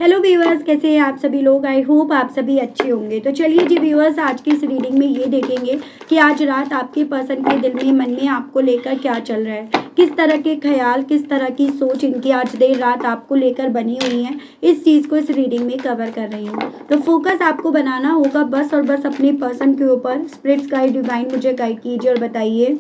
Hello viewers, कैसे हैं आप सभी लोग। आई होप आप सभी अच्छे होंगे। तो चलिए जी व्यूअर्स, आज की इस रीडिंग में ये देखेंगे कि आज रात आपके पर्सन के दिल में, मन में आपको लेकर क्या चल रहा है, किस तरह के ख्याल, किस तरह की सोच इनकी आज देर रात आपको लेकर बनी हुई है। इस चीज़ को इस रीडिंग में कवर कर रही हूँ। तो फोकस आपको बनाना होगा बस और बस अपने पर्सन के ऊपर। स्पिरिट्स गाइड, डिवाइन मुझे गाइड कीजिए और बताइए।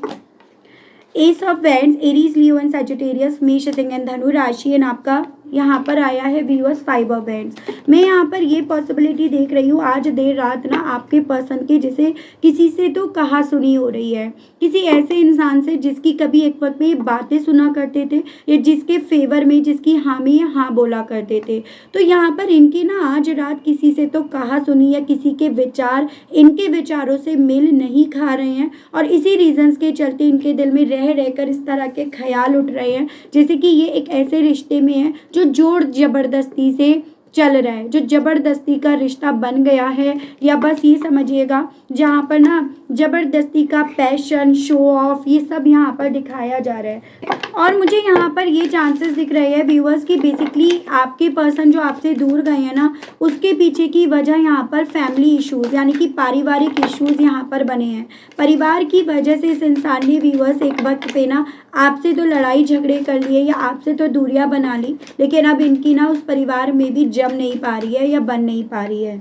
S of wands, Aries, Leo and Sagittarius, मेष, सिंह एंड धनु राशि एंड आपका यहाँ पर आया है व्यूअर्स 5 ऑफ वैंड्स। मैं यहाँ पर ये पॉसिबिलिटी देख रही हूँ आज देर रात ना आपके पर्सन के जैसे किसी से तो कहा सुनी हो रही है, किसी ऐसे इंसान से जिसकी कभी एक वक्त में ये बातें सुना करते थे या जिसके फेवर में, जिसकी हामी या हाँ बोला करते थे। तो यहाँ पर इनकी ना आज रात किसी से तो कहा सुनी या किसी के विचार इनके विचारों से मेल नहीं खा रहे हैं और इसी रीजंस के चलते इनके दिल में रह रहकर इस तरह के ख्याल उठ रहे हैं जैसे कि ये एक ऐसे रिश्ते में है जो जोर जबरदस्ती से चल रहा है, जो जबरदस्ती का रिश्ता बन गया है, या बस ये समझिएगा जहाँ पर ना जबरदस्ती का पैशन, शो ऑफ, ये सब यहाँ पर दिखाया जा रहा है। और मुझे यहाँ पर ये चांसेस दिख रहे हैं व्यूअर्स कि बेसिकली आपके पर्सन जो आपसे दूर गए हैं ना, उसके पीछे की वजह यहाँ पर फैमिली इश्यूज यानी कि पारिवारिक इश्यूज यहाँ पर बने हैं। परिवार की वजह से इस इंसान ने व्यूअर्स एक वक्त पे ना आपसे तो लड़ाई झगड़े कर लिए या आपसे तो दूरियां बना ली, लेकिन अब इनकी ना उस परिवार में भी जम नहीं पा रही है या बन नहीं पा रही है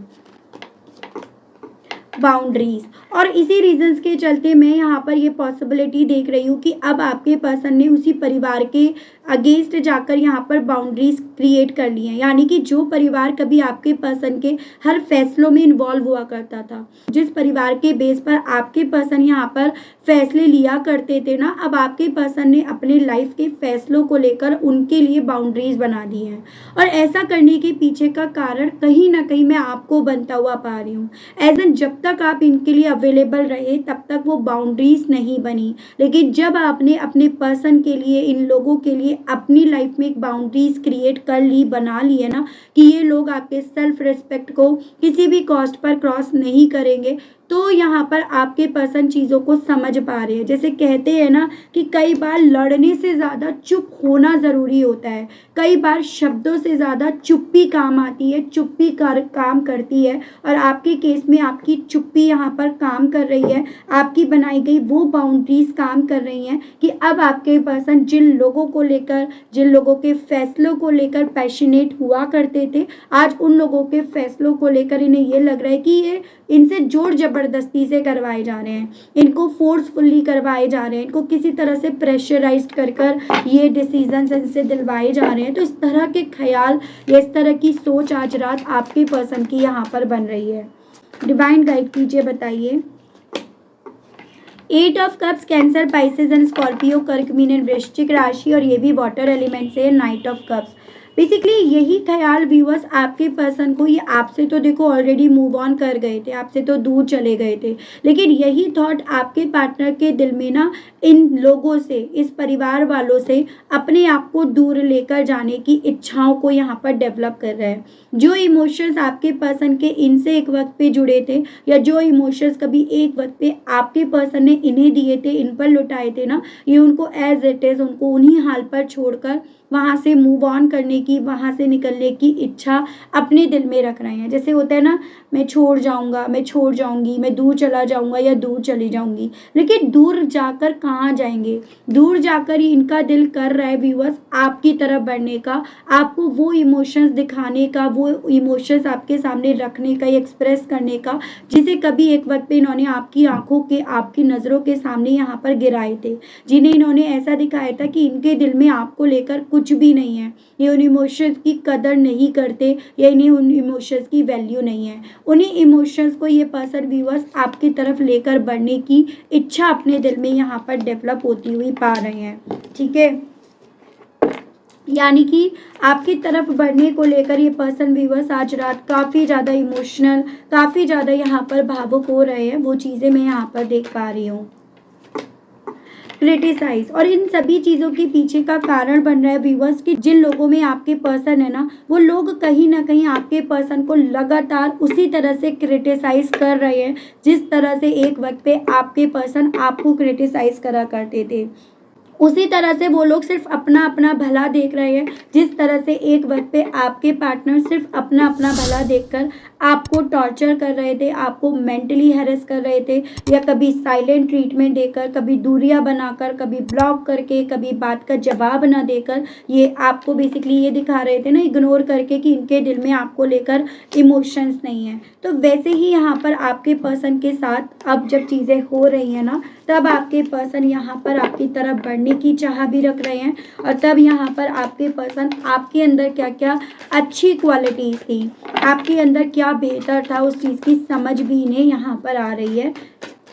बाउंड्रीज। और इसी रीजंस के चलते मैं यहाँ पर ये पॉसिबिलिटी देख रही हूँ कि अब आपके पर्सन ने उसी परिवार के अगेंस्ट जाकर यहाँ पर बाउंड्रीज क्रिएट कर ली हैं। यानी कि जो परिवार कभी आपके पर्सन के हर फैसलों में इन्वॉल्व हुआ करता था, जिस परिवार के बेस पर आपके पर्सन यहाँ पर फैसले लिया करते थे ना, अब आपके पर्सन ने अपने लाइफ के फैसलों को लेकर उनके लिए बाउंड्रीज बना दी हैं। और ऐसा करने के पीछे का कारण कहीं ना कहीं मैं आपको बनता हुआ पा रही हूँ। एज एन जब तक आप इनके लिए अवेलेबल रहे तब तक वो बाउंड्रीज नहीं बनी, लेकिन जब आपने अपने पर्सन के लिए, इन लोगों के लिए अपनी लाइफ में एक बाउंड्रीज क्रिएट कर ली, बना ली है ना कि ये लोग आपके सेल्फ रिस्पेक्ट को किसी भी कॉस्ट पर क्रॉस नहीं करेंगे, तो यहाँ पर आपके पर्सन चीज़ों को समझ पा रहे हैं। जैसे कहते हैं ना कि कई बार लड़ने से ज़्यादा चुप होना ज़रूरी होता है, कई बार शब्दों से ज़्यादा चुप्पी काम आती है, चुप्पी काम करती है। और आपके केस में आपकी चुप्पी यहाँ पर काम कर रही है, आपकी बनाई गई वो बाउंड्रीज काम कर रही हैं कि अब आपके पर्सन जिन लोगों को लेकर, जिन लोगों के फैसलों को लेकर पैशनेट हुआ करते थे, आज उन लोगों के फैसलों को लेकर इन्हें ये लग रहा है कि ये इनसे जोर जबरदस्ती से करवाए जा रहे हैं, इनको फोर्सफुली करवाए जा रहे हैं, इनको किसी तरह से प्रेशराइज कर ये डिसीजन इनसे दिलवाए जा रहे हैं। तो इस तरह के ख्याल या इस तरह की सोच आज रात आपके पर्सन की यहाँ पर बन रही है। डिवाइन गाइड कीजिए, बताइए। 8 of cups, Cancer, Pisces and Scorpio, कर्क, मीन एंड वृश्चिक राशि, और ये भी वाटर एलिमेंट से। नाइट ऑफ कप्स, बेसिकली यही ख्याल व्यूअर्स आपके पर्सन को, ये आपसे तो देखो ऑलरेडी मूव ऑन कर गए थे, आपसे तो दूर चले गए थे, लेकिन यही थॉट आपके पार्टनर के दिल में ना इन लोगों से, इस परिवार वालों से अपने आप को दूर लेकर जाने की इच्छाओं को यहाँ पर डेवलप कर रहा है। जो इमोशंस आपके पर्सन के इनसे एक वक्त पे जुड़े थे, या जो इमोशंस कभी एक वक्त पे आपके पर्सन ने इन्हें दिए थे, इन पर लुटाए थे ना, ये उनको एज इट इज, उनको उन्हीं हाल पर छोड़कर वहाँ से मूव ऑन करने की, वहाँ से निकलने की इच्छा अपने दिल में रख रहे हैं। जैसे होता है ना, मैं छोड़ जाऊँगा, मैं छोड़ जाऊँगी, मैं दूर चला जाऊँगा या दूर चली जाऊँगी, लेकिन दूर जाकर कहाँ जाएंगे? दूर जाकर ही इनका दिल कर रहा है व्यूअर्स आपकी तरफ बढ़ने का, आपको वो इमोशंस दिखाने का, वो इमोशंस आपके सामने रखने का, एक्सप्रेस करने का, जिसे कभी एक वक्त पे इन्होंने आपकी आंखों के, आपकी नज़रों के सामने यहाँ पर गिराए थे, जिन्हें इन्होंने ऐसा दिखाया था कि इनके दिल में आपको लेकर कुछ भी नहीं है, ये उन इमोशंस की कदर नहीं करते या इन्हें उन इमोशंस की वैल्यू नहीं है। उन्हीं इमोशंस को ये पर्सन व्यूअर्स आपकी तरफ लेकर बढ़ने की इच्छा अपने दिल में यहाँ पर डेवलप होती हुई पा रहे हैं। ठीक है, यानी कि आपकी तरफ बढ़ने को लेकर ये पर्सन व्यूअर्स आज रात काफ़ी ज़्यादा इमोशनल, काफ़ी ज़्यादा यहाँ पर भावुक हो रहे हैं। वो चीज़ें मैं यहाँ पर देख पा रही हूँ। क्रिटिसाइज, और इन सभी चीज़ों के पीछे का कारण बन रहा है व्यूअर्स कि जिन लोगों में आपके पर्सन है ना, वो लोग कहीं ना कहीं आपके पर्सन को लगातार उसी तरह से क्रिटिसाइज कर रहे हैं जिस तरह से एक वक्त पे आपके पर्सन आपको क्रिटिसाइज करा करते थे। उसी तरह से वो लोग सिर्फ अपना अपना भला देख रहे हैं, जिस तरह से एक वक्त पे आपके पार्टनर सिर्फ अपना अपना भला देखकर आपको टॉर्चर कर रहे थे, आपको मेंटली हैरेस कर रहे थे, या कभी साइलेंट ट्रीटमेंट देकर, कभी दूरियां बनाकर, कभी ब्लॉक करके, कभी बात का जवाब ना देकर, ये आपको बेसिकली ये दिखा रहे थे ना, इग्नोर करके, कि इनके दिल में आपको लेकर इमोशंस नहीं है। तो वैसे ही यहाँ पर आपके पर्सन के साथ अब जब चीज़ें हो रही हैं ना, तब आपके पर्सन यहाँ पर आपकी तरफ बढ़ने की चाह भी रख रहे हैं, और तब यहाँ पर आपके पर्सन आपके अंदर क्या क्या अच्छी क्वालिटीज़ थी, आपके अंदर क्या बेहतर था, उस चीज़ की समझ भी इन्हें यहाँ पर आ रही है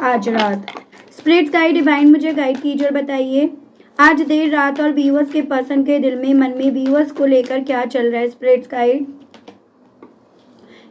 आज रात। स्पिरिट गाइड डिवाइन मुझे गाइड कीजिए और बताइए आज देर रात और व्यूअर्स के पर्सन के दिल में, मन में व्यूअर्स को लेकर क्या चल रहा है। Spirit guide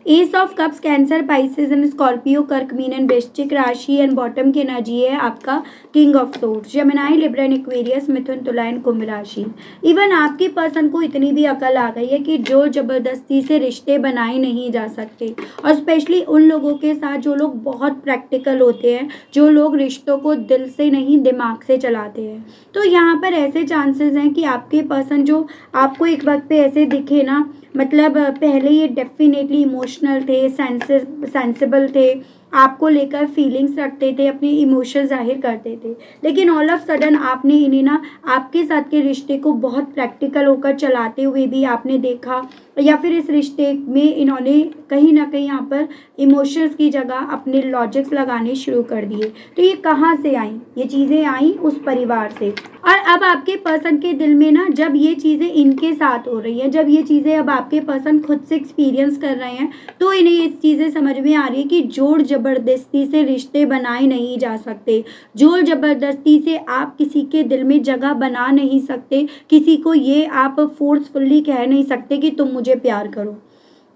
ace of cups, Cancer, Pisces and Scorpio, कर्क, मीन एंड वृश्चिक राशि एंड बॉटम की एनर्जी है आपका king of swords, Gemini, Libra and Aquarius, मिथुन, तुला एंड कुंभ राशि। इवन आपके पर्सन को इतनी भी अकल आ गई है कि जो जबरदस्ती से रिश्ते बनाए नहीं जा सकते, और स्पेशली उन लोगों के साथ जो लोग बहुत प्रैक्टिकल होते हैं, जो लोग रिश्तों को दिल से नहीं दिमाग से चलाते हैं। तो यहाँ पर ऐसे चांसेस हैं कि आपके पर्सन जो आपको एक वक्त पे ऐसे दिखे ना, मतलब पहले ये डेफिनेटली इमोशनल थे, सेंसिबल थे, आपको लेकर फीलिंग्स रखते थे, अपने इमोशन जाहिर करते थे, लेकिन ऑल ऑफ सडन आपने इन्हें ना आपके साथ के रिश्ते को बहुत प्रैक्टिकल होकर चलाते हुए भी आपने देखा, या फिर इस रिश्ते में इन्होंने कहीं ना कहीं यहाँ पर इमोशंस की जगह अपने लॉजिक्स लगाने शुरू कर दिए। तो ये कहाँ से आई? ये चीज़ें आई उस परिवार से, और अब आपके पर्सन के दिल में ना, जब ये चीज़ें इनके साथ हो रही हैं, जब ये चीज़ें अब आपके पर्सन खुद से एक्सपीरियंस कर रहे हैं, तो इन्हें ये चीज़ें समझ में आ रही है कि जोर ज़बरदस्ती से रिश्ते बनाए नहीं जा सकते, जोर ज़बरदस्ती से आप किसी के दिल में जगह बना नहीं सकते, किसी को ये आप फोर्सफुल्ली कह नहीं सकते कि तुम मुझे प्यार करो,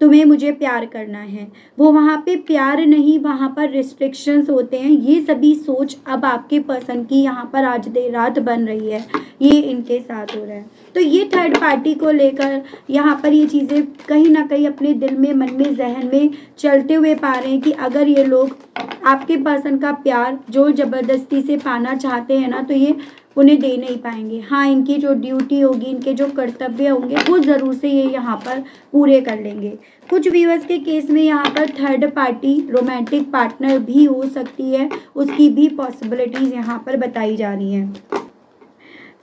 तुम्हें मुझे प्यार करना है। वो वहाँ पे प्यार नहीं, वहाँ पर रिस्ट्रिक्शंस होते हैं। ये सभी सोच अब आपके पर्सन की यहाँ पर आज देर रात बन रही है, ये इनके साथ हो रहा है। तो ये थर्ड पार्टी को लेकर यहाँ पर ये चीज़ें कहीं ना कहीं अपने दिल में, मन में, जहन में चलते हुए पा रहे हैं कि अगर ये लोग आपके पर्सन का प्यार जो ज़बरदस्ती से पाना चाहते हैं ना, तो ये उन्हें दे नहीं पाएंगे। हाँ, इनकी जो ड्यूटी होगी, इनके जो कर्तव्य होंगे, वो ज़रूर से ये यहाँ पर पूरे कर लेंगे। कुछ व्यूअर्स के केस में यहाँ पर थर्ड पार्टी रोमांटिक पार्टनर भी हो सकती है, उसकी भी पॉसिबिलिटीज़ यहाँ पर बताई जा रही हैं।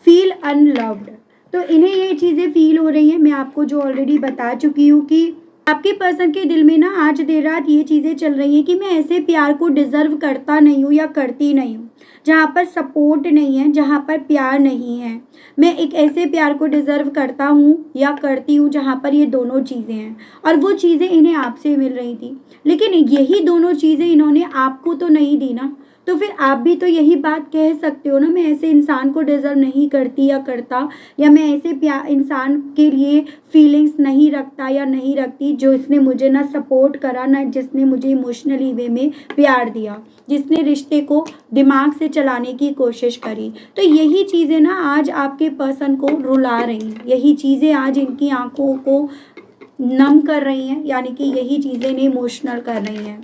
फील अनलव्ड, तो इन्हें ये चीज़ें फील हो रही हैं, मैं आपको जो ऑलरेडी बता चुकी हूँ कि आपके पर्सन के दिल में ना आज देर रात ये चीज़ें चल रही हैं कि मैं ऐसे प्यार को डिज़र्व करता नहीं हूँ या करती नहीं हूँ, जहाँ पर सपोर्ट नहीं है, जहाँ पर प्यार नहीं है। मैं एक ऐसे प्यार को डिज़र्व करता हूँ या करती हूँ जहाँ पर ये दोनों चीज़ें हैं, और वो चीज़ें इन्हें आपसे मिल रही थी, लेकिन यही दोनों चीज़ें इन्होंने आपको तो नहीं दी ना। तो फिर आप भी तो यही बात कह सकते हो ना, मैं ऐसे इंसान को डिज़र्व नहीं करती या करता, या मैं ऐसे इंसान के लिए फीलिंग्स नहीं रखता या नहीं रखती जो इसने मुझे ना सपोर्ट करा, ना जिसने मुझे इमोशनली वे में प्यार दिया, जिसने रिश्ते को दिमाग से चलाने की कोशिश करी। तो यही चीज़ें ना आज आपके पर्सन को रुला रही हैं, यही चीज़ें आज इनकी आंखों को नम कर रही हैं, यानी कि यही चीज़ें इन्हें इमोशनल कर रही हैं।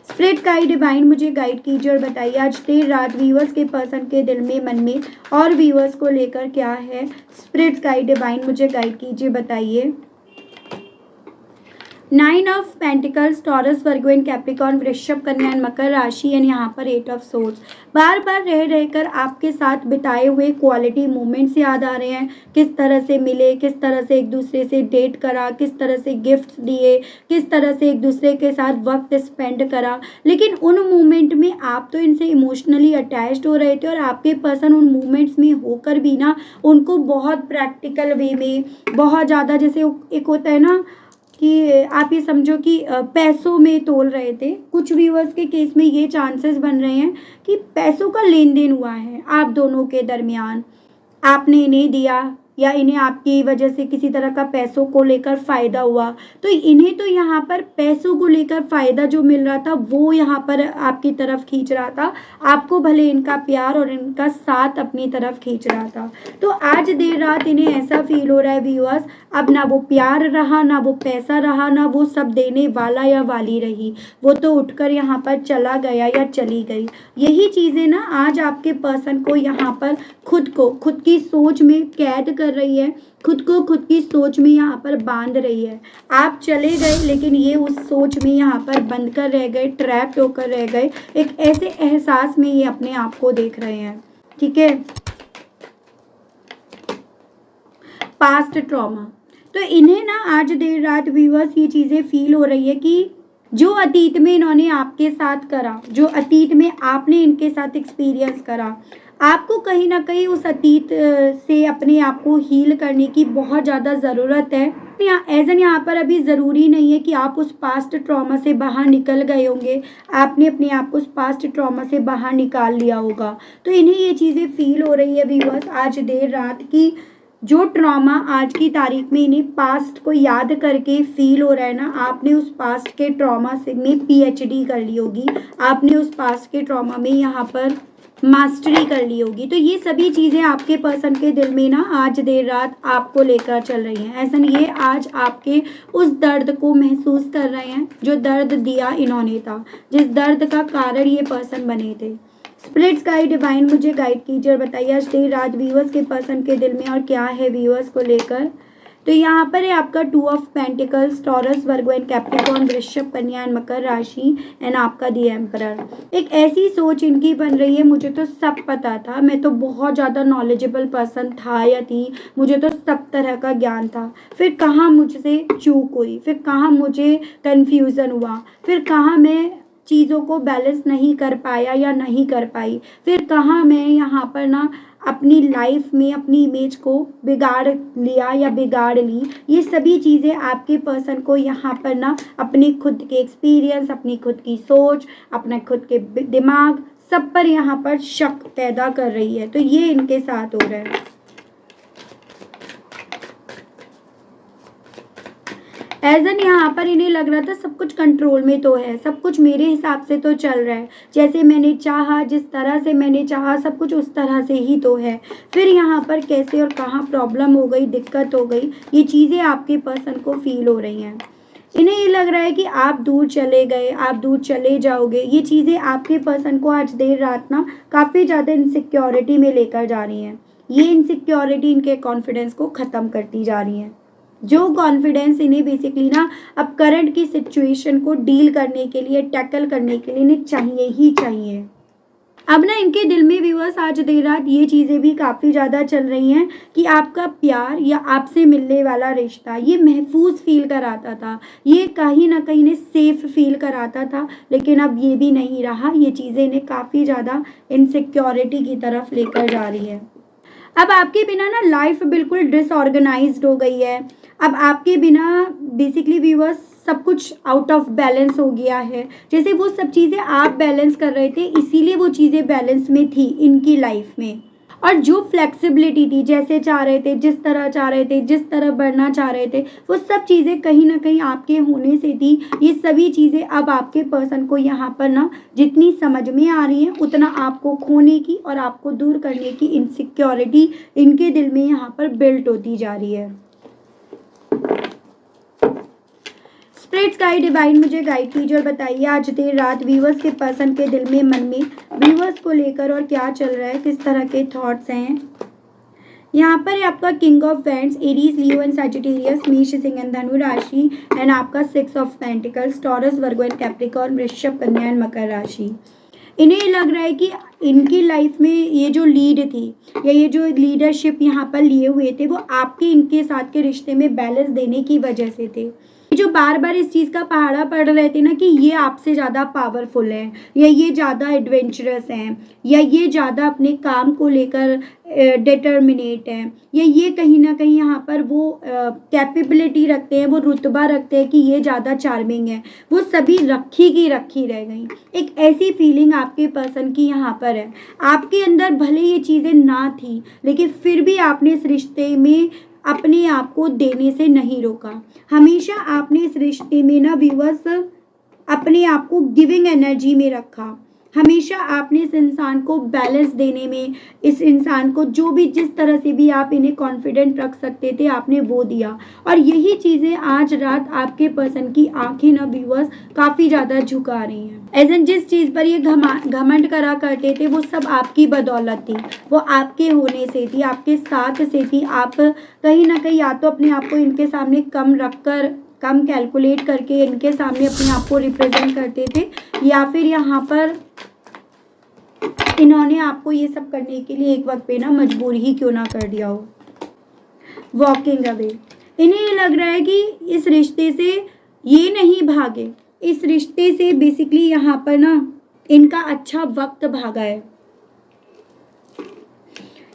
स्पिरिट गाइड डिवाइन मुझे गाइड कीजिए और बताइए आज देर रात व्यूअर्स के पर्सन के दिल में, मन में और व्यूअर्स को लेकर क्या है। स्पिरिट गाइड डिवाइन मुझे गाइड कीजिए, बताइए। 9 of pentacles, taurus, Virgo and Capricorn, वृषभ, कन्या एंड मकर राशि एंड यहाँ पर 8 ऑफ सोर्ड्स। बार बार रह रहकर आपके साथ बिताए हुए क्वालिटी मोमेंट्स याद आ रहे हैं, किस तरह से मिले, किस तरह से एक दूसरे से डेट करा, किस तरह से गिफ्ट्स दिए, किस तरह से एक दूसरे के साथ वक्त स्पेंड करा। लेकिन उन मोमेंट में आप तो इनसे इमोशनली अटैच्ड हो रहे थे, और आपके पर्सन उन मोमेंट्स में होकर भी ना उनको बहुत प्रैक्टिकल वे में, बहुत ज़्यादा, जैसे एक होता है ना कि आप ये समझो कि पैसों में तोल रहे थे। कुछ व्यूअर्स के केस में ये चांसेस बन रहे हैं कि पैसों का लेन देन हुआ है आप दोनों के दरमियान, आपने इन्हें दिया, या इन्हें आपकी वजह से किसी तरह का पैसों को लेकर फ़ायदा हुआ, तो इन्हें तो यहाँ पर पैसों को लेकर फ़ायदा जो मिल रहा था वो यहाँ पर आपकी तरफ खींच रहा था, आपको भले इनका प्यार और इनका साथ अपनी तरफ खींच रहा था। तो आज देर रात इन्हें ऐसा फील हो रहा है व्यूअर्स, अब ना वो प्यार रहा, ना वो पैसा रहा, ना वो सब देने वाला या वाली रही, वो तो उठकर यहाँ पर चला गया या चली गई। यही चीज़ें ना आज आपके पर्सन को यहाँ पर खुद को खुद की सोच में कैद कर रही है, खुद को खुद की सोच में यहाँ पर बांध रही है। आप चले गए लेकिन ये उस सोच में यहाँ पर बंद कर रह गए, ट्रैप्ड होकर रह गए, एक ऐसे एहसास में ये अपने आप को देख रहे हैं। ठीक है, पास्ट ट्रॉमा, तो इन्हें ना आज देर रात व्यूअर्स ये चीज़ें फील हो रही है कि जो अतीत में इन्होंने आपके साथ करा, जो अतीत में आपने इनके साथ एक्सपीरियंस करा, आपको कहीं ना कहीं उस अतीत से अपने आप को हील करने की बहुत ज़्यादा ज़रूरत है। यहाँ पर अभी ज़रूरी नहीं है कि आप उस पास्ट ट्रॉमा से बाहर निकल गए होंगे, आपने अपने आप को उस पास्ट ट्रॉमा से बाहर निकाल लिया होगा। तो इन्हें ये चीज़ें फील हो रही है व्यूअर्स आज देर रात की, जो ट्रॉमा आज की तारीख में इन्हें पास्ट को याद करके फील हो रहा है ना, आपने उस पास्ट के ट्रॉमा से में पीएचडी कर ली होगी, आपने उस पास्ट के ट्रॉमा में यहाँ पर मास्टरी कर ली होगी। तो ये सभी चीज़ें आपके पर्सन के दिल में ना आज देर रात आपको लेकर चल रही हैं। ऐसा नहीं, ये आज आपके उस दर्द को महसूस कर रहे हैं जो दर्द दिया इन्होंने था, जिस दर्द का कारण ये पर्सन बने थे। स्पिरिट्स गाइड डिवाइन मुझे गाइड कीजिए और बताइए आज देर रात व्यूअर्स के पर्सन के दिल में और क्या है व्यूअर्स को लेकर। तो यहाँ पर है आपका 2 of pentacles, taurus, Virgo and Capricorn, वृषभ, कन्या एंड मकर राशि एंड आपका दी एम्परर। एक ऐसी सोच इनकी बन रही है, मुझे तो सब पता था, मैं तो बहुत ज़्यादा नॉलेजेबल पर्सन था या थी, मुझे तो सब तरह का ज्ञान था, फिर कहाँ मुझसे चूक हुई, फिर कहाँ मुझे कन्फ्यूज़न हुआ, फिर कहाँ मैं चीज़ों को बैलेंस नहीं कर पाया या नहीं कर पाई, फिर कहाँ मैं यहाँ पर ना अपनी लाइफ में अपनी इमेज को बिगाड़ लिया या बिगाड़ ली। ये सभी चीज़ें आपके पर्सन को यहाँ पर ना अपने खुद के एक्सपीरियंस, अपनी खुद की सोच, अपने खुद के दिमाग, सब पर यहाँ पर शक पैदा कर रही है। तो ये इनके साथ हो रहा है। एजन यहाँ पर इन्हें लग रहा था सब कुछ कंट्रोल में तो है, सब कुछ मेरे हिसाब से तो चल रहा है, जैसे मैंने चाहा, जिस तरह से मैंने चाहा, सब कुछ उस तरह से ही तो है। फिर यहाँ पर कैसे और कहाँ प्रॉब्लम हो गई, दिक्कत हो गई, ये चीज़ें आपके पर्सन को फील हो रही हैं। इन्हें ये लग रहा है कि आप दूर चले गए, आप दूर चले जाओगे। ये चीज़ें आपके पर्सन को आज देर रात ना काफ़ी ज़्यादा इनसिक्योरिटी में लेकर जा रही हैं। ये इनसिक्योरिटी इनके कॉन्फिडेंस को ख़त्म करती जा रही है, जो कॉन्फिडेंस इन्हें बेसिकली ना अब करंट की सिचुएशन को डील करने के लिए, टैकल करने के लिए इन्हें चाहिए ही चाहिए। अब ना इनके दिल में व्यूअर्स आज देर रात ये चीज़ें भी काफ़ी ज़्यादा चल रही हैं कि आपका प्यार या आपसे मिलने वाला रिश्ता ये महफूज फील कराता था, ये कहीं ना कहीं इन्हें सेफ फील कराता था, लेकिन अब ये भी नहीं रहा। ये चीज़ें इन्हें काफ़ी ज़्यादा इनसिक्योरिटी की तरफ लेकर जा रही है। अब आपके बिना ना लाइफ बिल्कुल डिसऑर्गेनाइज्ड हो गई है। अब आपके बिना बेसिकली व्यूअर्स सब कुछ आउट ऑफ बैलेंस हो गया है। जैसे वो सब चीज़ें आप बैलेंस कर रहे थे, इसीलिए वो चीज़ें बैलेंस में थी इनकी लाइफ में। और जो फ्लेक्सिबिलिटी थी, जैसे चाह रहे थे, जिस तरह चाह रहे थे, जिस तरह बढ़ना चाह रहे थे, वो सब चीज़ें कहीं ना कहीं आपके होने से थी। ये सभी चीज़ें अब आपके पर्सन को यहाँ पर ना जितनी समझ में आ रही हैं, उतना आपको खोने की और आपको दूर करने की इनसिक्योरिटी इनके दिल में यहाँ पर बिल्ट होती जा रही है। स्पिरिट्स गाइड डिवाइन मुझे गाइड कीजिए और बताइए आज देर रात व्यूअर्स के पर्सन के दिल में, मन में व्यूअर्स को लेकर और क्या चल रहा है, किस तरह के थॉट्स हैं। यहाँ पर आपका king of wands, Aries, Leo and Sagittarius, मेष, सिंह एंड धनु राशि एंड आपका 6 of pentacles, taurus, Virgo and Capricorn, वृषभ, कन्या एंड मकर राशि। इन्हें लग रहा है कि इनकी लाइफ में ये जो लीड थी या ये जो लीडरशिप यहाँ पर लिए हुए थे, वो आपके इनके साथ के रिश्ते में बैलेंस देने की वजह से थे। जो बार बार इस चीज़ का पहाड़ा पड़ रहे थे ना कि ये आपसे ज़्यादा पावरफुल है, या ये ज़्यादा एडवेंचरस हैं, या ये ज़्यादा अपने काम को लेकर डिटर्मिनेट हैं, या ये कहीं ना कहीं यहाँ पर वो कैपेबिलिटी रखते हैं, वो रुतबा रखते हैं कि ये ज़्यादा चार्मिंग है, वो सभी रखी की रखी रह गई। एक ऐसी फीलिंग आपके पर्सन की यहाँ पर है। आपके अंदर भले ये चीज़ें ना थी, लेकिन फिर भी आपने इस रिश्ते में अपने आप को देने से नहीं रोका। हमेशा आपने इस रिश्ते में ना व्यूअर्स अपने आप को गिविंग एनर्जी में रखा। हमेशा आपने इस इंसान को बैलेंस देने में, इस इंसान को जो भी जिस तरह से भी आप इन्हें कॉन्फिडेंट रख सकते थे आपने वो दिया। और यही चीज़ें आज रात आपके पर्सन की आंखें ना व्यूअर्स काफ़ी ज़्यादा झुका रही हैं। एज एन जिस चीज़ पर ये घमंड करा करते थे वो सब आपकी बदौलत थी, वो आपके होने से थी, आपके साथ से थी। आप कहीं ना कहीं या तो अपने आप को इनके सामने कम रखकर, कम कैलकुलेट करके इनके सामने अपने आप को रिप्रेजेंट करते थे, या फिर यहाँ पर इन्होंने आपको ये सब करने के लिए एक वक्त पे ना मजबूर ही क्यों ना कर दिया हो। वॉकिंग अवे, इन्हें ये लग रहा है कि इस रिश्ते से ये नहीं भागे, इस रिश्ते से बेसिकली यहाँ पर ना इनका अच्छा वक्त भागा है।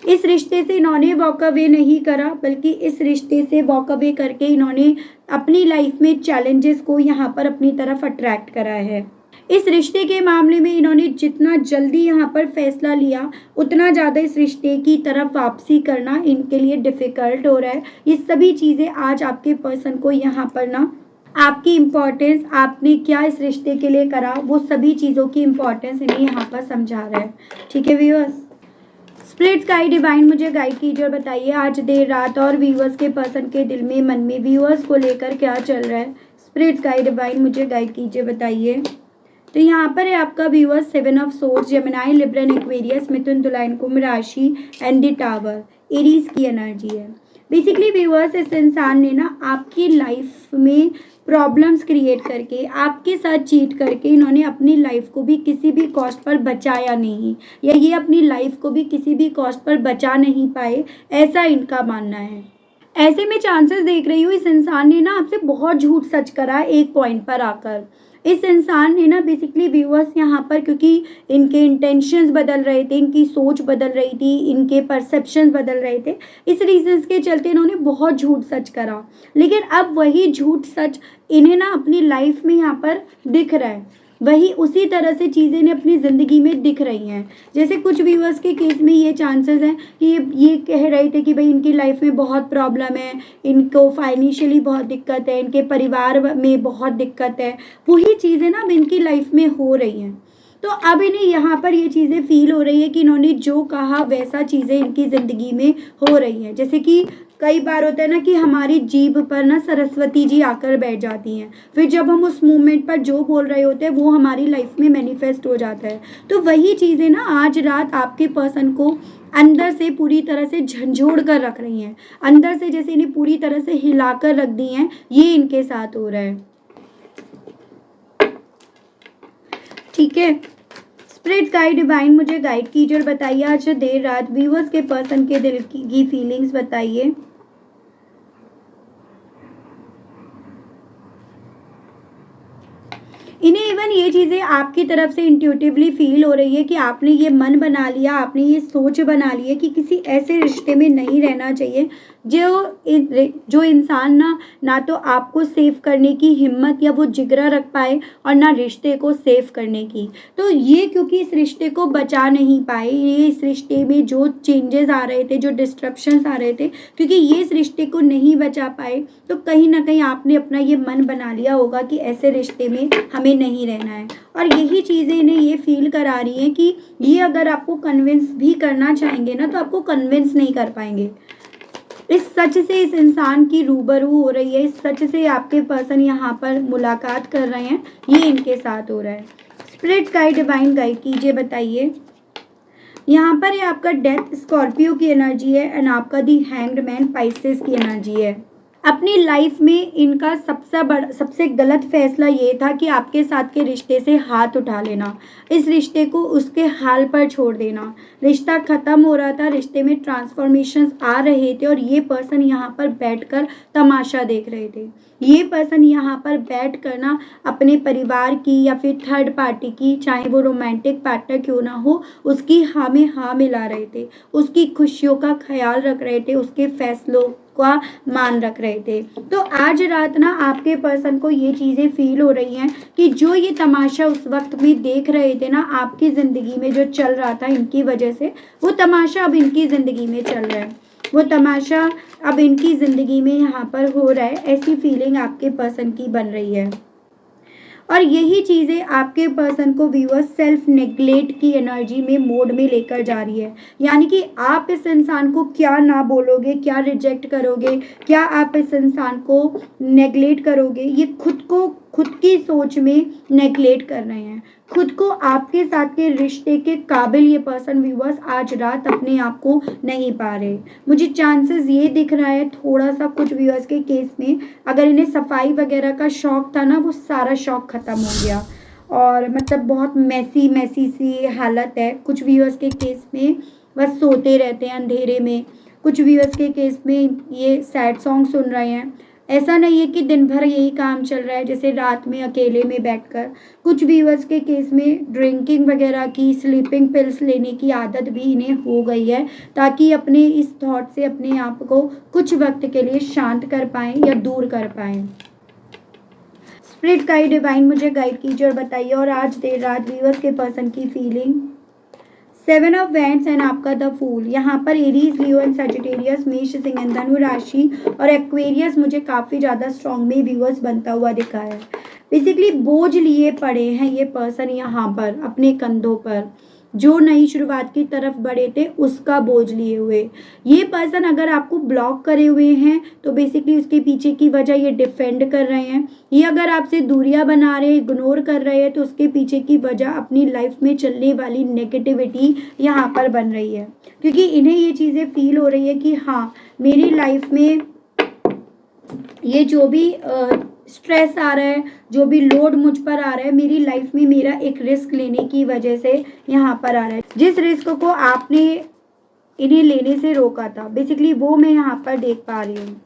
इस रिश्ते से इन्होंने वॉक अवे नहीं करा, बल्कि इस रिश्ते से वॉक अवे करके इन्होंने अपनी लाइफ में चैलेंजेस को यहाँ पर अपनी तरफ अट्रैक्ट करा है। इस रिश्ते के मामले में इन्होंने जितना जल्दी यहाँ पर फैसला लिया, उतना ज़्यादा इस रिश्ते की तरफ वापसी करना इनके लिए डिफ़िकल्ट हो रहा है। ये सभी चीज़ें आज आपके पर्सन को यहाँ पर ना आपकी इम्पोर्टेंस, आपने क्या इस रिश्ते के लिए करा, वो सभी चीज़ों की इम्पोर्टेंस इन्हें यहाँ पर समझा रहा है। ठीक है व्यूअर्स, स्पिरिट गाइड डिवाइन मुझे गाइड कीजिए और बताइए आज देर रात और व्यूअर्स के पर्सन के दिल में, मन में व्यूअर्स को लेकर क्या चल रहा है। स्पिरिट गाइड डिवाइन मुझे गाइड कीजिए, बताइए। तो यहाँ पर है आपका viewers 7 of swords, Gemini, Libran, Aquarius, मिथुन, तुला, कुंभ राशि एंड द टावर, एरीज की एनर्जी है। बेसिकली व्यूअर्स इस इंसान ने ना आपकी लाइफ में प्रॉब्लम्स क्रिएट करके, आपके साथ चीट करके इन्होंने अपनी लाइफ को भी किसी भी कॉस्ट पर बचाया नहीं, या ये अपनी लाइफ को भी किसी भी कॉस्ट पर बचा नहीं पाए, ऐसा इनका मानना है। ऐसे में चांसेस देख रही हूँ इस इंसान ने ना आपसे बहुत झूठ सच करा एक पॉइंट पर आकर। इस इंसान ने ना बेसिकली व्यूअर्स यहाँ पर, क्योंकि इनके इंटेंशंस बदल रहे थे, इनकी सोच बदल रही थी, इनके परसेप्शंस बदल रहे थे, इस रीजंस के चलते इन्होंने बहुत झूठ सच करा। लेकिन अब वही झूठ सच इन्हें ना अपनी लाइफ में यहाँ पर दिख रहा है, वही उसी तरह से चीज़ें इन्हें अपनी ज़िंदगी में दिख रही हैं। जैसे कुछ व्यूअर्स के केस में ये चांसेस हैं कि ये कह रहे थे कि भाई इनकी लाइफ में बहुत प्रॉब्लम है, इनको फाइनेंशियली बहुत दिक्कत है, इनके परिवार में बहुत दिक्कत है, वही चीज़ें ना अब इनकी लाइफ में हो रही हैं। तो अब इन्हें यहाँ पर ये चीज़ें फील हो रही है कि इन्होंने जो कहा वैसा चीज़ें इनकी ज़िंदगी में हो रही हैं। जैसे कि कई बार होता है ना कि हमारी जीभ पर ना सरस्वती जी आकर बैठ जाती हैं, फिर जब हम उस मोमेंट पर जो बोल रहे होते हैं वो हमारी लाइफ में मैनिफेस्ट हो जाता है। तो वही चीज़ें ना आज रात आपके पर्सन को अंदर से पूरी तरह से झंझोड़ कर रख रही हैं, अंदर से जैसे इन्हें पूरी तरह से हिला कर रख दी हैं, ये इनके साथ हो रहा है। ठीक है, स्पिरिट गाइड डिवाइन मुझे गाइड कीजिए और बताइए आज देर रात व्यूअर्स के पर्सन के दिल की फीलिंग्स बताइए। इन्हें इवन ये चीज़ें आपकी तरफ से इंट्यूटिवली फील हो रही है कि आपने ये मन बना लिया, आपने ये सोच बना ली है कि किसी ऐसे रिश्ते में नहीं रहना चाहिए जो इंसान ना तो आपको सेव करने की हिम्मत या वो जिगरा रख पाए और ना रिश्ते को सेव करने की। तो ये क्योंकि इस रिश्ते को बचा नहीं पाए, ये इस रिश्ते में जो चेंजेस आ रहे थे, जो डिस्ट्रप्शंस आ रहे थे, क्योंकि ये इस रिश्ते को नहीं बचा पाए, तो कहीं ना कहीं आपने अपना ये मन बना लिया होगा कि ऐसे रिश्ते में हमें नहीं रहना है। और यही चीज़ें इन्हें ये फील करा रही हैं कि ये अगर आपको कन्विंस भी करना चाहेंगे ना तो आपको कन्विंस नहीं कर पाएंगे। इस सच से इस इंसान की रूबरू हो रही है, इस सच से आपके पर्सन यहाँ पर मुलाकात कर रहे हैं, ये इनके साथ हो रहा है। स्पिरिट गाइड डिवाइन गाइड कीजिए, बताइए। यहाँ पर ये आपका डेथ स्कॉर्पियो की एनर्जी है एंड आपका दी हैंग्ड मैन पाइसेस की एनर्जी है। अपनी लाइफ में इनका सबसे गलत फैसला ये था कि आपके साथ के रिश्ते से हाथ उठा लेना, इस रिश्ते को उसके हाल पर छोड़ देना। रिश्ता ख़त्म हो रहा था, रिश्ते में ट्रांसफॉर्मेशंस आ रहे थे और ये पर्सन यहाँ पर बैठकर तमाशा देख रहे थे। ये पर्सन यहाँ पर बैठ कर ना अपने परिवार की या फिर थर्ड पार्टी की, चाहे वो रोमांटिक पार्टनर क्यों ना हो, उसकी हाँ में हाँ मिला रहे थे, उसकी खुशियों का ख्याल रख रहे थे, उसके फैसलों का मान रख रहे थे। तो आज रात ना आपके पर्सन को ये चीज़ें फील हो रही हैं कि जो ये तमाशा उस वक्त में देख रहे थे ना आपकी ज़िंदगी में जो चल रहा था इनकी वजह से, वो तमाशा अब इनकी ज़िंदगी में चल रहा है, वो तमाशा अब इनकी ज़िंदगी में यहाँ पर हो रहा है। ऐसी फीलिंग आपके पर्सन की बन रही है और यही चीज़ें आपके पर्सन को व्यूअर्स सेल्फ नेग्लेक्ट की एनर्जी में मोड में लेकर जा रही है। यानी कि आप इस इंसान को क्या ना बोलोगे, क्या रिजेक्ट करोगे, क्या आप इस इंसान को नेग्लेक्ट करोगे, ये खुद की सोच में नेग्लेक्ट कर रहे हैं। खुद को आपके साथ के रिश्ते के काबिल ये पर्सन व्यूअर्स आज रात अपने आप को नहीं पा रहे। मुझे चांसेस ये दिख रहा है थोड़ा सा कुछ व्यूअर्स के केस में, अगर इन्हें सफाई वगैरह का शौक था ना, वो सारा शौक ख़त्म हो गया और मतलब बहुत मैसी सी हालत है। कुछ व्यूअर्स के केस में बस सोते रहते हैं अंधेरे में, कुछ व्यूअर्स के केस में ये सैड सॉन्ग सुन रहे हैं। ऐसा नहीं है कि दिन भर यही काम चल रहा है जैसे रात में अकेले में बैठकर। कुछ व्यूअर्स के केस में ड्रिंकिंग वगैरह की, स्लीपिंग पिल्स लेने की आदत भी इन्हें हो गई है ताकि अपने इस थॉट से अपने आप को कुछ वक्त के लिए शांत कर पाएँ या दूर कर पाएँ। स्पिरिट गाइड डिवाइन मुझे गाइड कीजिए और बताइए और आज देर रात व्यूअर्स के पर्सन की फीलिंग। 7 ऑफ वैंड्स एंड आपका द फूल। यहाँ पर एरीज, लियो एंड सजिटेरियस, मेष, सिंह एंड धनु राशि और एक्वेरियस मुझे काफ़ी ज़्यादा स्ट्रॉन्ग में व्यूअर्स बनता हुआ दिखा है। बेसिकली बोझ लिए पड़े हैं ये पर्सन यहाँ पर अपने कंधों पर, जो नई शुरुआत की तरफ बढ़े थे उसका बोझ लिए हुए। ये पर्सन अगर आपको ब्लॉक करे हुए हैं तो बेसिकली उसके पीछे की वजह ये डिफेंड कर रहे हैं। ये अगर आपसे दूरियां बना रहे हैं, इग्नोर कर रहे हैं, तो उसके पीछे की वजह अपनी लाइफ में चलने वाली नेगेटिविटी यहाँ पर बन रही है, क्योंकि इन्हें ये चीज़ें फील हो रही है कि हाँ मेरी लाइफ में ये जो भी स्ट्रेस आ रहा है, जो भी लोड मुझ पर आ रहा है, मेरी लाइफ में मेरा एक रिस्क लेने की वजह से यहाँ पर आ रहा है। जिस रिस्क को आपने इन्हें लेने से रोका था, बेसिकली वो मैं यहाँ पर देख पा रही हूँ।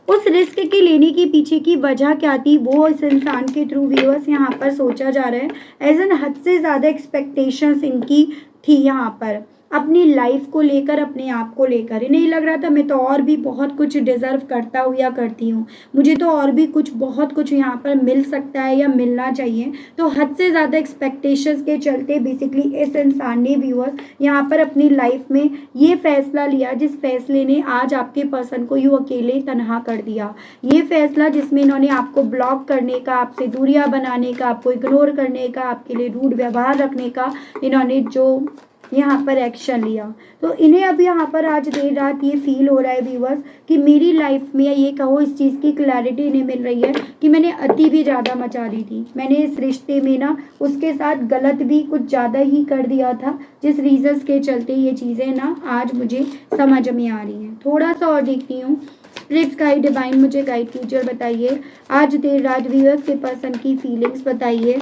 उस रिस्क के लेने की पीछे की वजह क्या थी, वो इस इंसान के थ्रू व्यूअर्स यहाँ पर सोचा जा रहा है। एज एन हद से ज़्यादा एक्सपेक्टेशंस इनकी थी यहाँ पर अपनी लाइफ को लेकर, अपने आप को लेकर। इन्हें लग रहा था मैं तो और भी बहुत कुछ डिज़र्व करता हूँ या करती हूँ, मुझे तो और भी कुछ बहुत कुछ यहाँ पर मिल सकता है या मिलना चाहिए। तो हद से ज़्यादा एक्सपेक्टेशंस के चलते बेसिकली इस इंसान ने व्यूअर्स यहाँ पर अपनी लाइफ में ये फैसला लिया, जिस फैसले ने आज आपके पर्सन को यूँ अकेले तनहा कर दिया। ये फैसला जिसमें इन्होंने आपको ब्लॉक करने का, आपसे दूरियाँ बनाने का, आपको इग्नोर करने का, आपके लिए रूड व्यवहार रखने का इन्होंने जो यहाँ पर एक्शन लिया, तो इन्हें अब यहाँ पर आज देर रात ये फील हो रहा है व्यूअर्स कि मेरी लाइफ में, ये कहो इस चीज़ की क्लैरिटी इन्हें मिल रही है कि मैंने अति भी ज़्यादा मचा दी थी। मैंने इस रिश्ते में ना उसके साथ गलत भी कुछ ज़्यादा ही कर दिया था, जिस रीजंस के चलते ये चीज़ें ना आज मुझे समझ में आ रही हैं। थोड़ा सा और देखती हूँ। स्पिरिट गाइड डिवाइन मुझे गाइड कीजिए और बताइए आज देर रात व्यूअर्स के पर्सन की फीलिंग्स बताइए।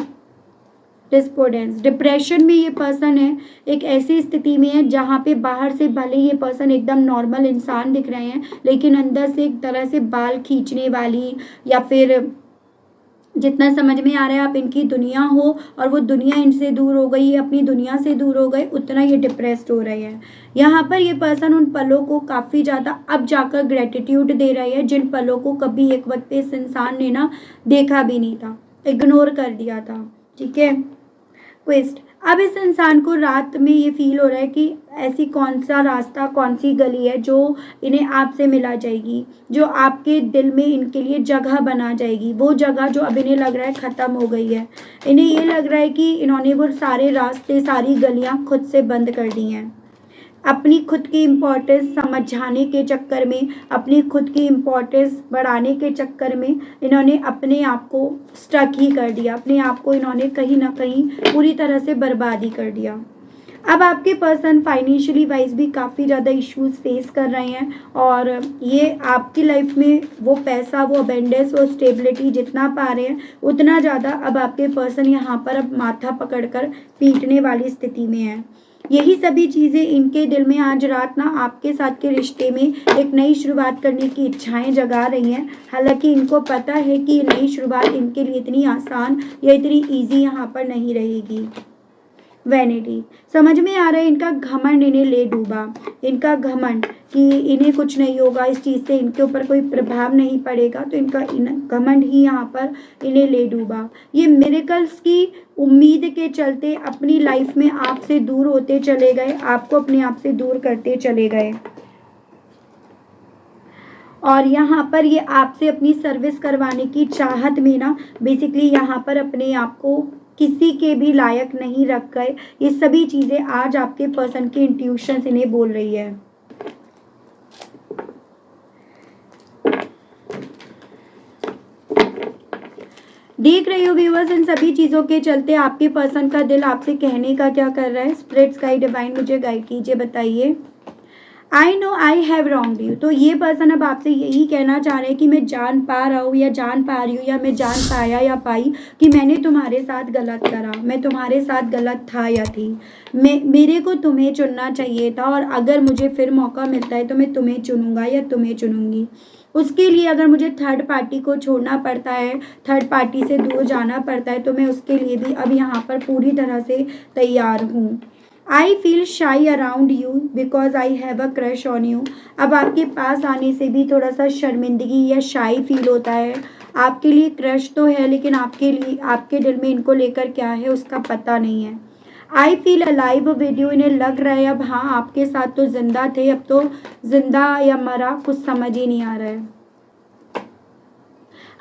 डिस्पोर्डेंस, डिप्रेशन में ये पर्सन है, एक ऐसी स्थिति में है जहाँ पे बाहर से भले ये पर्सन एकदम नॉर्मल इंसान दिख रहे हैं, लेकिन अंदर से एक तरह से बाल खींचने वाली, या फिर जितना समझ में आ रहा है आप इनकी दुनिया हो और वो दुनिया इनसे दूर हो गई, ये अपनी दुनिया से दूर हो गए, उतना ये डिप्रेस्ड हो रहे हैं। यहाँ पर ये पर्सन उन पलों को काफ़ी ज़्यादा अब जाकर ग्रेटिट्यूड दे रहे हैं, जिन पलों को कभी एक वक्त पे इस इंसान ने ना देखा भी नहीं था, इग्नोर कर दिया था। ठीक है, ट्विस्ट। अब इस इंसान को रात में ये फील हो रहा है कि ऐसी कौन सा रास्ता, कौन सी गली है जो इन्हें आपसे मिला जाएगी, जो आपके दिल में इनके लिए जगह बना जाएगी, वो जगह जो अब इन्हें लग रहा है ख़त्म हो गई है। इन्हें ये लग रहा है कि इन्होंने वो सारे रास्ते, सारी गलियां खुद से बंद कर दी हैं। अपनी खुद की इम्पोर्टेंस समझाने के चक्कर में, अपनी खुद की इम्पोर्टेंस बढ़ाने के चक्कर में इन्होंने अपने आप को स्टक ही कर दिया, अपने आप को इन्होंने कहीं ना कहीं पूरी तरह से बर्बाद ही कर दिया। अब आपके पर्सन फाइनेंशियली वाइज भी काफ़ी ज़्यादा इश्यूज फेस कर रहे हैं, और ये आपकी लाइफ में वो पैसा, वो अबेंडेंस, वो स्टेबिलिटी जितना पा रहे हैं उतना ज़्यादा अब आपके पर्सन यहाँ पर अब माथा पकड़कर पीटने वाली स्थिति में है। यही सभी चीज़ें इनके दिल में आज रात ना आपके साथ के रिश्ते में एक नई शुरुआत करने की इच्छाएं जगा रही हैं। हालांकि इनको पता है कि ये नई शुरुआत इनके लिए इतनी आसान या इतनी ईजी यहाँ पर नहीं रहेगी। वैनिटी समझ में आ रहा है, इनका घमंड इन्हें ले डूबा, इनका घमंड कि इन्हें कुछ नहीं होगा, इस चीज़ से इनके ऊपर कोई प्रभाव नहीं पड़ेगा, तो इनका घमंड ही यहाँ पर इन्हें ले डूबा। ये मिरेकल्स की उम्मीद के चलते अपनी लाइफ में आपसे दूर होते चले गए, आपको अपने आप से दूर करते चले गए, और यहाँ पर ये आपसे अपनी सर्विस करवाने की चाहत में ना बेसिकली यहाँ पर अपने आप को किसी के भी लायक नहीं रख गए। ये सभी चीज़ें आज आपके पर्सन की इंट्यूशंस इन्हें बोल रही है। देख रहे हो व्यूअर्स, इन सभी चीज़ों के चलते आपके पर्सन का दिल आपसे कहने का क्या कर रहा है। स्पिरिट्स गाइड डिवाइन मुझे गाइड कीजिए, बताइए। I know I have wronged you. तो ये पर्सन अब आपसे यही कहना चाह रहे हैं कि मैं जान पा रहा हूँ या जान पा रही हूँ या मैं जान पाया या पाई कि मैंने तुम्हारे साथ गलत करा, मैं तुम्हारे साथ गलत था या थी, मेरे को तुम्हें चुनना चाहिए था, और अगर मुझे फिर मौका मिलता है तो मैं तुम्हें चुनूंगा या तुम्हें चुनूंगी। उसके लिए अगर मुझे थर्ड पार्टी को छोड़ना पड़ता है, थर्ड पार्टी से दूर जाना पड़ता है, तो मैं उसके लिए भी अब यहाँ पर पूरी तरह से तैयार हूँ। आई फील शाई around you because I have a crush on you. अब आपके पास आने से भी थोड़ा सा शर्मिंदगी या शाई फील होता है। आपके लिए क्रश तो है, लेकिन आपके लिए आपके दिल में इनको लेकर क्या है उसका पता नहीं है। I feel alive with you. इन्हें लग रहा है अब हाँ आपके साथ तो जिंदा थे, अब तो जिंदा या मरा कुछ समझ ही नहीं आ रहा है।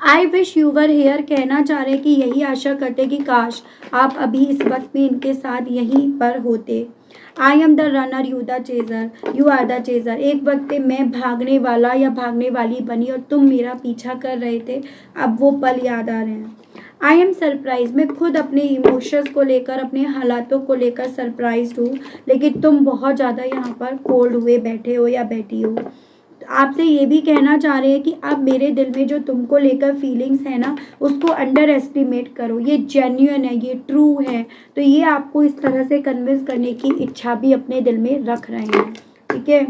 I wish you were here. कहना चाह रहे हैं कि यही आशा करते कि काश आप अभी इस वक्त में इनके साथ यहीं पर होते। I am the runner you the chaser, you are the chaser. एक वक्त पे मैं भागने वाला या भागने वाली बनी और तुम मेरा पीछा कर रहे थे, अब वो पल याद आ रहे हैं। I am surprise. मैं खुद अपने इमोशंस को लेकर, अपने हालातों को लेकर सरप्राइज हूँ, लेकिन तुम बहुत ज़्यादा यहाँ पर कोल्ड हुए बैठे हो या बैठी हो। आपसे ये भी कहना चाह रहे हैं कि अब मेरे दिल में जो तुमको लेकर फीलिंग्स है ना उसको अंडर एस्टिमेट करो, ये जेन्युइन है, ये ट्रू है। तो ये आपको इस तरह से कन्विंस करने की इच्छा भी अपने दिल में रख रहे हैं, ठीक है।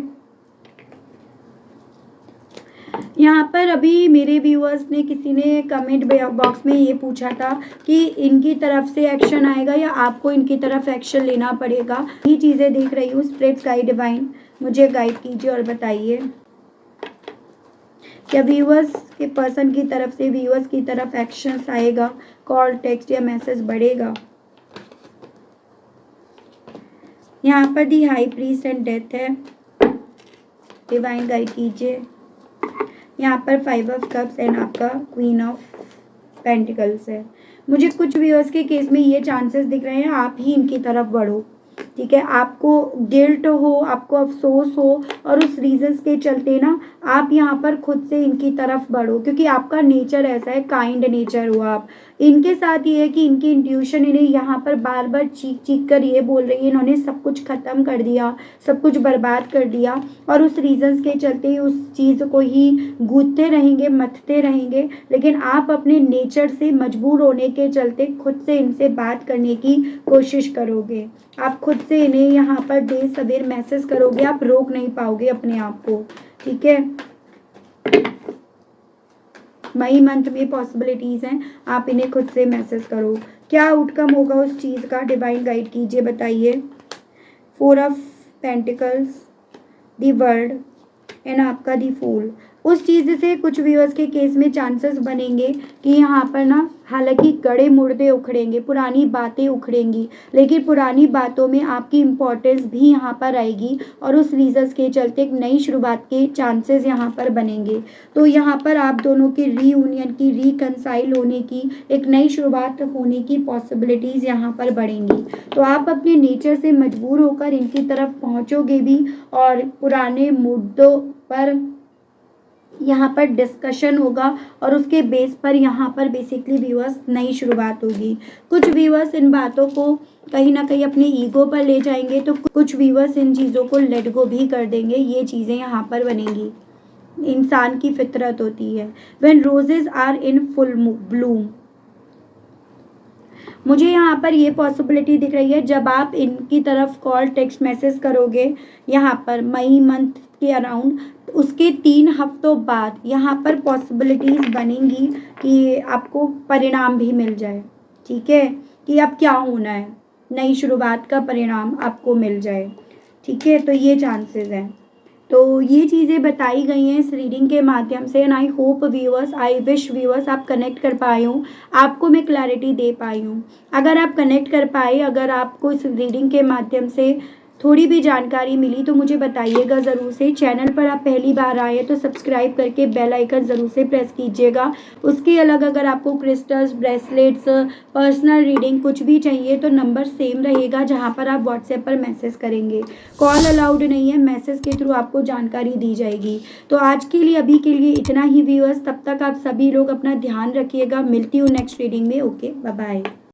यहाँ पर अभी मेरे व्यूअर्स ने, किसी ने कमेंट बॉक्स में ये पूछा था कि इनकी तरफ से एक्शन आएगा या आपको इनकी तरफ एक्शन लेना पड़ेगा। ये चीज़ें देख रही हूँ। स्पिरिट्स गाइड डिवाइन मुझे गाइड कीजिए और बताइए क्या व्यूअर्स के पर्सन की तरफ से व्यूअर्स की तरफ एक्शन आएगा, कॉल, टेक्स्ट या मैसेज बढ़ेगा। यहाँ पर दी हाई प्रीस्ट एंड डेथ है, डिवाइन गाइड कीजिए। यहाँ पर 5 ऑफ कप्स एंड आपका क्वीन ऑफ पेंटिकल्स है। मुझे कुछ व्यूअर्स के केस में ये चांसेस दिख रहे हैं आप ही इनकी तरफ बढ़ो, ठीक है। आपको गिल्ट हो, आपको अफसोस हो, और उस रीजंस के चलते ना आप यहाँ पर खुद से इनकी तरफ बढ़ो, क्योंकि आपका नेचर ऐसा है, काइंड नेचर हो आप। इनके साथ ये है कि इनकी इंट्यूशन इन्हें यहाँ पर बार बार चीख चीख कर ये बोल रही है इन्होंने सब कुछ ख़त्म कर दिया, सब कुछ बर्बाद कर दिया, और उस रीजंस के चलते ही उस चीज़ को ही गूंथते रहेंगे, मथते रहेंगे। लेकिन आप अपने नेचर से मजबूर होने के चलते खुद से इनसे बात करने की कोशिश करोगे, आप खुद से इन्हें यहाँ पर देर सवेर मैसेज करोगे, आप रोक नहीं पाओगे अपने आप को, ठीक है। मई मंथ में पॉसिबिलिटीज़ हैं, आप इन्हें खुद से मैसेज करो। क्या आउटकम होगा उस चीज़ का, डिवाइन गाइड कीजिए, बताइए। 4 of pentacles, the world and आपका दी फूल। उस चीज़ से कुछ व्यूअर्स के केस में चांसेस बनेंगे कि यहाँ पर ना हालांकि गड़े मुर्दे उखड़ेंगे, पुरानी बातें उखड़ेंगी, लेकिन पुरानी बातों में आपकी इम्पोर्टेंस भी यहाँ पर आएगी, और उस रीजंस के चलते एक नई शुरुआत के चांसेस यहाँ पर बनेंगे। तो यहाँ पर आप दोनों की रीयूनियन की, रिकनसाइल होने की, एक नई शुरुआत होने की पॉसिबिलिटीज़ यहाँ पर बढ़ेंगी। तो आप अपने नेचर से मजबूर होकर इनकी तरफ पहुँचोगे भी, और पुराने मुद्दों पर यहाँ पर डिस्कशन होगा और उसके बेस पर यहाँ पर बेसिकली व्यूअर्स नई शुरुआत होगी। कुछ व्यूअर्स इन बातों को कहीं ना कहीं अपने ईगो पर ले जाएंगे, तो कुछ व्यूअर्स इन चीज़ों को लेट गो भी कर देंगे। ये चीज़ें यहाँ पर बनेंगी, इंसान की फितरत होती है। When roses are in full bloom, मुझे यहाँ पर ये पॉसिबिलिटी दिख रही है, जब आप इनकी तरफ कॉल टेक्स्ट मैसेज करोगे यहाँ पर मई मंथ के अराउंड, उसके 3 हफ्तों बाद यहाँ पर पॉसिबिलिटीज़ बनेंगी कि आपको परिणाम भी मिल जाए। ठीक है, कि अब क्या होना है, नई शुरुआत का परिणाम आपको मिल जाए। ठीक है, तो ये चांसेस हैं। तो ये चीज़ें बताई गई हैं इस रीडिंग के माध्यम से, and I hope viewers, I wish viewers आप कनेक्ट कर पाए हूँ, आपको मैं क्लैरिटी दे पाई हूँ। अगर आप कनेक्ट कर पाए, अगर आपको इस रीडिंग के माध्यम से थोड़ी भी जानकारी मिली, तो मुझे बताइएगा ज़रूर से। चैनल पर आप पहली बार आए तो सब्सक्राइब करके बेल आइकन ज़रूर से प्रेस कीजिएगा। उसके अलग अगर आपको क्रिस्टल्स, ब्रेसलेट्स, पर्सनल रीडिंग कुछ भी चाहिए तो नंबर सेम रहेगा, जहाँ पर आप व्हाट्सएप पर मैसेज करेंगे। कॉल अलाउड नहीं है, मैसेज के थ्रू आपको जानकारी दी जाएगी। तो आज के लिए, अभी के लिए इतना ही व्यूअर्स। तब तक आप सभी लोग अपना ध्यान रखिएगा। मिलती हूँ नेक्स्ट रीडिंग में। Okay, bye bye.